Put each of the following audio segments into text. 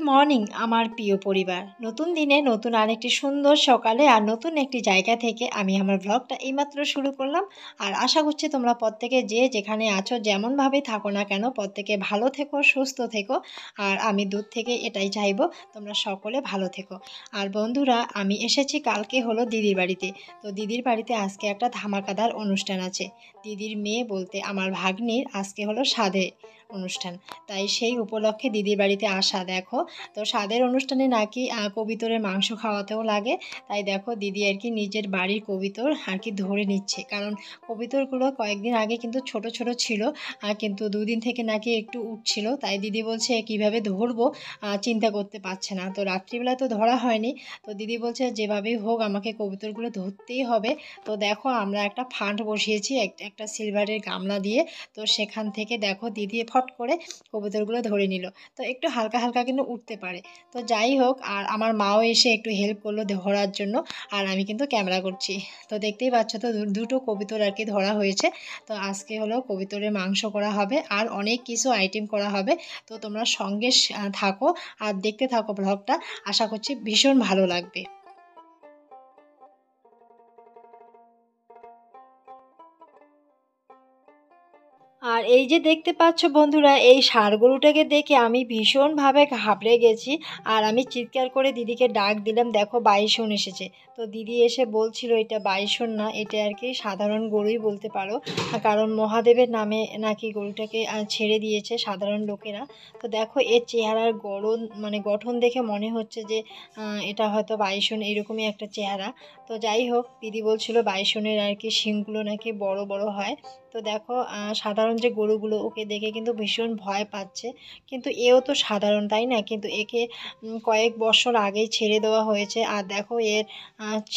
Morning আমার প্রিয় পরিবার। নতুন দিনে নতুন আরেকটি সুন্দর সকালে আর নতুন একটি জায়গা থেকে আমি আমার ব্লগটা এইমাত্র শুরু করলাম। আর আশা করছি তোমরা প্রত্যেকে যে যেখানে আছো যেমনভাবে থাকো না কেন প্রত্যেকে ভালো থেকো, সুস্থ থেকো। আর আমি দূর থেকে এটাই চাইবো তোমরা সকলে ভালো থেকো। আর বন্ধুরা, আমি এসেছি কালকে হলো দিদির বাড়িতে। তো দিদির বাড়িতে আজকে একটা ধামাকাদার অনুষ্ঠান আছে। দিদির মেয়ে বলতে আমার ভাগ্নির আজকে হলো সাধে অনুষ্ঠান। তাই সেই উপলক্ষে দিদির বাড়িতে আসা। দেখো, তো স্বাদের অনুষ্ঠানে নাকি কবিতরের মাংস খাওয়াতেও লাগে। তাই দেখো দিদি আর কি নিজের বাড়ির কবিতর আর কি ধরে নিচ্ছে, কারণ কবিতরগুলো কয়েকদিন আগে কিন্তু ছোট ছোট ছিল, কিন্তু দুদিন থেকে নাকি একটু উঠছিল। তাই দিদি বলছে কিভাবে ধরবো চিন্তা করতে পারছে না। তো রাত্রিবেলা তো ধরা হয়নি। তো দিদি বলছে যেভাবেই হোক আমাকে কবিতরগুলো ধরতেই হবে। তো দেখো আমরা একটা ফান্ড বসিয়েছি একটা সিলভারের গামলা দিয়ে। তো সেখান থেকে দেখো দিদি ফট করে কবুতরগুলো ধরে নিল। তো একটু হালকা হালকা কিন্তু উঠতে পারে। তো যাই হোক, আর আমার মাও এসে একটু হেল্প করলো ধরার জন্য। আর আমি কিন্তু ক্যামেরা করছি। তো দেখতেই পাচ্ছ তো দুটো কবুতর আর কি ধরা হয়েছে। তো আজকে হলো কবুতরের মাংস করা হবে আর অনেক কিছু আইটেম করা হবে। তো তোমরা সঙ্গে থাকো আর দেখতে থাকো ব্লগটা। আশা করছি ভীষণ ভালো লাগবে। আর এই যে দেখতে পাচ্ছ বন্ধুরা, এই ষাঁড় গরুটাকে দেখে আমি ভীষণভাবে ঘাবড়ে গেছি। আর আমি চিৎকার করে দিদিকে ডাক দিলাম, দেখো বাইসন এসেছে। তো দিদি এসে বলছিল এটা বাইসন না, এটা আর কি সাধারণ গরুই বলতে পারো, কারণ মহাদেবের নামে নাকি গরুটাকে ছেড়ে দিয়েছে সাধারণ লোকেরা। তো দেখো এর চেহারার গঠন দেখে মনে হচ্ছে যে এটা হয়তো বাইসন, এরকমই একটা চেহারা। তো যাই হোক, দিদি বলছিল বাইসনের আর কি শিংগুলো নাকি বড় বড় হয়। তো দেখো সাধারণ যে গরুগুলো ওকে দেখে কিন্তু ভীষণ ভয় পাচ্ছে। কিন্তু এও তো সাধারণ, তাই না? কিন্তু একে কয়েক বছর আগেই ছেড়ে দেওয়া হয়েছে। আর দেখো এর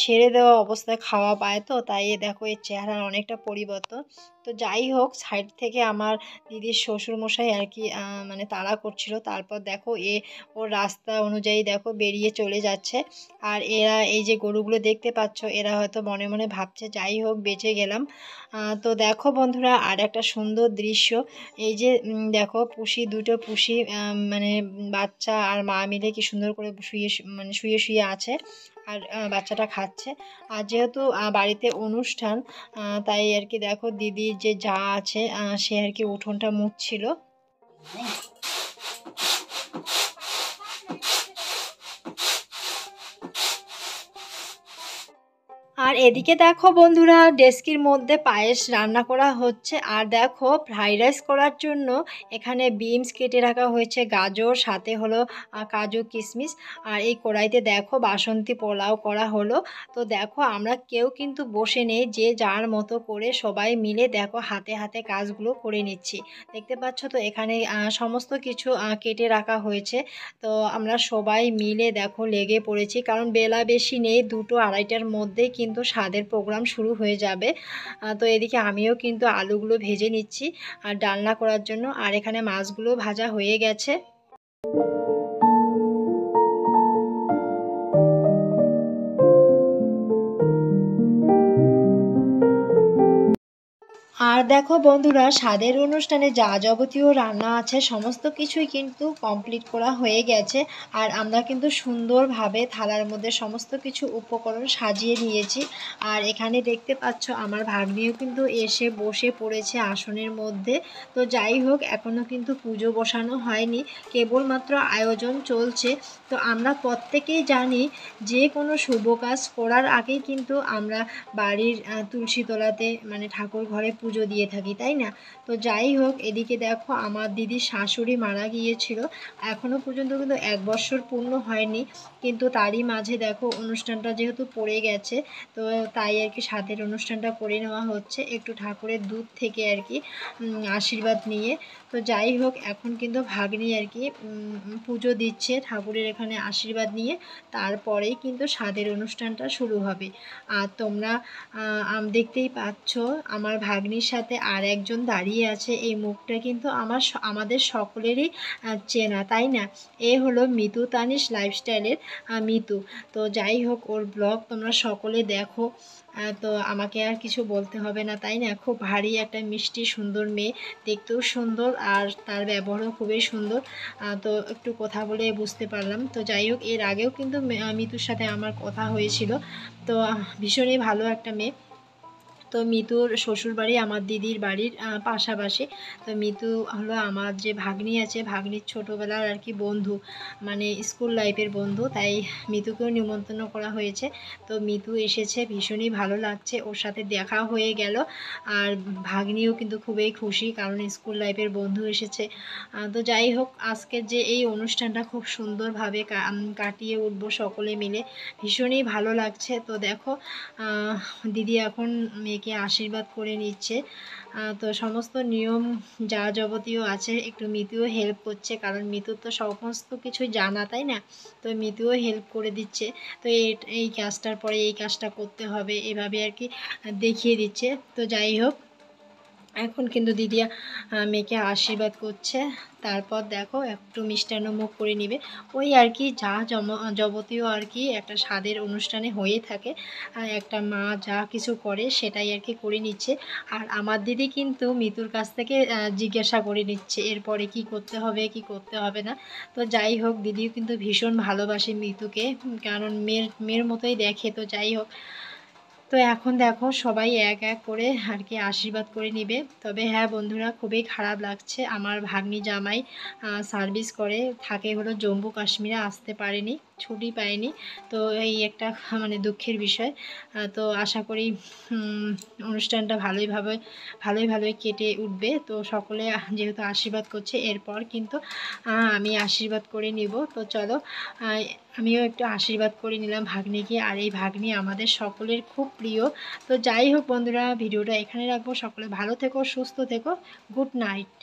ছেড়ে দেওয়া অবস্থায় খাওয়া পায়, তো তাই দেখো এর চেহারার অনেকটা পরিবর্তন। তো যাই হোক, সাইড থেকে আমার দিদির শ্বশুরমশাই আর কি তাড়া করছিল। তারপর দেখো ওর রাস্তা অনুযায়ী দেখো বেরিয়ে চলে যাচ্ছে। আর এরা এই যে গরুগুলো দেখতে পাচ্ছ, এরা হয়তো মনে মনে ভাবছে যাই হোক বেঁচে গেলাম। তো দেখো বন্ধুরা, আর একটা সুন্দর দৃশ্য। এই যে দেখো দুটো পুষি বাচ্চা আর মা মিলে কি সুন্দর করে শুয়ে শুয়ে আছে। আর বাচ্চাটা খাচ্ছে। আর যেহেতু বাড়িতে অনুষ্ঠান, তাই আর কি দেখো দিদির যে যা আছে সে আর কি উঠোনটা মুছছিল। আর এদিকে দেখো বন্ধুরা, ডেস্কির মধ্যে পায়েস রান্না করা হচ্ছে। আর দেখো ফ্রাইড রাইস করার জন্য এখানে বিনস কেটে রাখা হয়েছে, গাজর, সাথে হলো কাজু কিশমিশ। আর এই কড়াইতে দেখো বাসন্তী পোলাও করা হলো। তো দেখো আমরা কেউ কিন্তু বসে নেই, যে যার মতো করে সবাই মিলে দেখো হাতে হাতে কাজগুলো করে নিচ্ছি। দেখতে পাচ্ছ তো এখানে সমস্ত কিছু কেটে রাখা হয়েছে। তো আমরা সবাই মিলে দেখো লেগে পড়েছি, কারণ বেলা বেশি নেই, 2টো 2:30টার মধ্যেই কিন্তু স্বাদের প্রোগ্রাম শুরু হয়ে যাবে। তো এদিকে আমিও কিন্তু আলুগুলো ভেজে নিচ্ছি আর ডালনা করার জন্য। আর এখানে মাছগুলো ভাজা হয়ে গেছে। আর দেখো বন্ধুরা, স্বাদের অনুষ্ঠানে যা যাবতীয় রান্না আছে সমস্ত কিছুই কিন্তু কমপ্লিট করা হয়ে গেছে। আর আমরা কিন্তু সুন্দরভাবে থালার মধ্যে সমস্ত কিছু উপকরণ সাজিয়ে নিয়েছি। আর এখানে দেখতে পাচ্ছ আমার ভাগ্নিও কিন্তু এসে বসে পড়েছে আসনের মধ্যে। তো যাই হোক, এখনও কিন্তু পুজো বসানো হয়নি, কেবলমাত্র আয়োজন চলছে। তো আমরা প্রত্যেকেই জানি যে কোনো শুভ কাজ করার আগেই কিন্তু আমরা বাড়ির তুলসী তলাতে ঠাকুর ঘরে পুজো দিয়ে থাকি, তাই না? তো যাই হোক, এদিকে দেখো আমার দিদির শাশুড়ি মারা গিয়েছিল, এখনও পর্যন্ত কিন্তু 1 বছর পূর্ণ হয়নি। কিন্তু তারই মাঝে দেখো অনুষ্ঠানটা যেহেতু পড়ে গেছে, তো তাই আর কি স্বাদের অনুষ্ঠানটা করে নেওয়া হচ্ছে একটু ঠাকুরের দুধ থেকে আর কি আশীর্বাদ নিয়ে। তো যাই হোক, এখন কিন্তু ভাগ্নি আর কি পুজো দিচ্ছে ঠাকুরের এখানে আশীর্বাদ নিয়ে। তারপরেই কিন্তু স্বাদের অনুষ্ঠানটা শুরু হবে। আর তোমরা দেখতেই পাচ্ছ আমার ভাগ্নির সাথে আর একজন দাঁড়িয়ে আছে। এই মুখটা কিন্তু আমাদের সকলেরই চেনা, তাই না? এ হলো মিতু তানিশ লাইফস্টাইলের মিতু। তো যাই হোক, ওর ব্লগ তোমরা সকলে দেখো। তো আমাকে আর কিছু বলতে হবে না, তাই না? খুব ভারী একটা মিষ্টি সুন্দর মেয়ে, দেখতেও সুন্দর আর তার ব্যবহারও খুবই সুন্দর। তো একটু কথা বলে বুঝতে পারলাম। তো যাই হোক, এর আগেও কিন্তু মিতুর সাথে আমার কথা হয়েছিল। তো ভীষণই ভালো একটা মেয়ে। তো মিতুর শ্বশুরবাড়ি আমার দিদির বাড়ির পাশাপাশি। তো মিতু হলো আমার যে ভাগ্নি আছে, ভাগ্নির ছোটোবেলার আর কি বন্ধু, মানে স্কুল লাইফের বন্ধু, তাই মিতুকেও নিমন্ত্রণ করা হয়েছে। তো মিতু এসেছে, ভীষণই ভালো লাগছে, ওর সাথে দেখা হয়ে গেল। আর ভাগ্নিও কিন্তু খুবই খুশি, কারণ স্কুল লাইফের বন্ধু এসেছে। তো যাই হোক, আজকের যে এই অনুষ্ঠানটা খুব সুন্দরভাবে কাটিয়ে উঠবো সকলে মিলে, ভীষণই ভালো লাগছে। তো দেখো, দিদি এখন মেয়েকে আশীর্বাদ করে নিচ্ছে। তো সমস্ত নিয়ম যা যাবতীয় আছে একটু মিতুও হেল্প করছে, কারণ মিতুর তো সমস্ত কিছুই জানা, তাই না? তো মিতুও হেল্প করে দিচ্ছে। তো এই কাজটার পরে এই কাজটা করতে হবে, এভাবে আর কি দেখিয়ে দিচ্ছে। তো যাই হোক, এখন কিন্তু দিদি মেয়েকে আশীর্বাদ করছে। তারপর দেখো, একটু মিষ্টান্ন মুখ করে নিবে। ওই আর কি যা যাবতীয় আর কি একটা স্বাদের অনুষ্ঠানে হয়ে থাকে, একটা মা যা কিছু করে সেটাই আর কি করে নিচ্ছে। আর আমার দিদি কিন্তু মিতুর কাছ থেকে জিজ্ঞাসা করে নিচ্ছে এরপরে কি করতে হবে কি করতে হবে না। তো যাই হোক, দিদিও কিন্তু ভীষণ ভালোবাসে মিতুকে, কারণ মেয়ের মতোই দেখে। তো যাই হোক, তো এখন দেখো সবাই এক এক করে আর কি আশীর্বাদ করে নিবে। তবে হ্যাঁ বন্ধুরা, খুবই খারাপ লাগছে, আমার ভাগ্নি জামাই সার্ভিস করে থাকে হলো জম্মু কাশ্মীরে, আসতে পারেনি, ছুটি পায়নি। তো এই একটা মানে দুঃখের বিষয়। তো আশা করি অনুষ্ঠানটা ভালোই কেটে উঠবে। তো সকলে যেহেতু আশীর্বাদ করছে, এরপর কিন্তু আমি আশীর্বাদ করে নিব। তো চলো, আমিও একটু আশীর্বাদ করে নিলাম ভাগ্নিকে। আর এই ভাগ্নি আমাদের সকলের খুব প্রিয়। তো যাই হোক বন্ধুরা, ভিডিওটা এখানে রাখবো। সকলে ভালো থেকো, সুস্থ থেকো। Good night.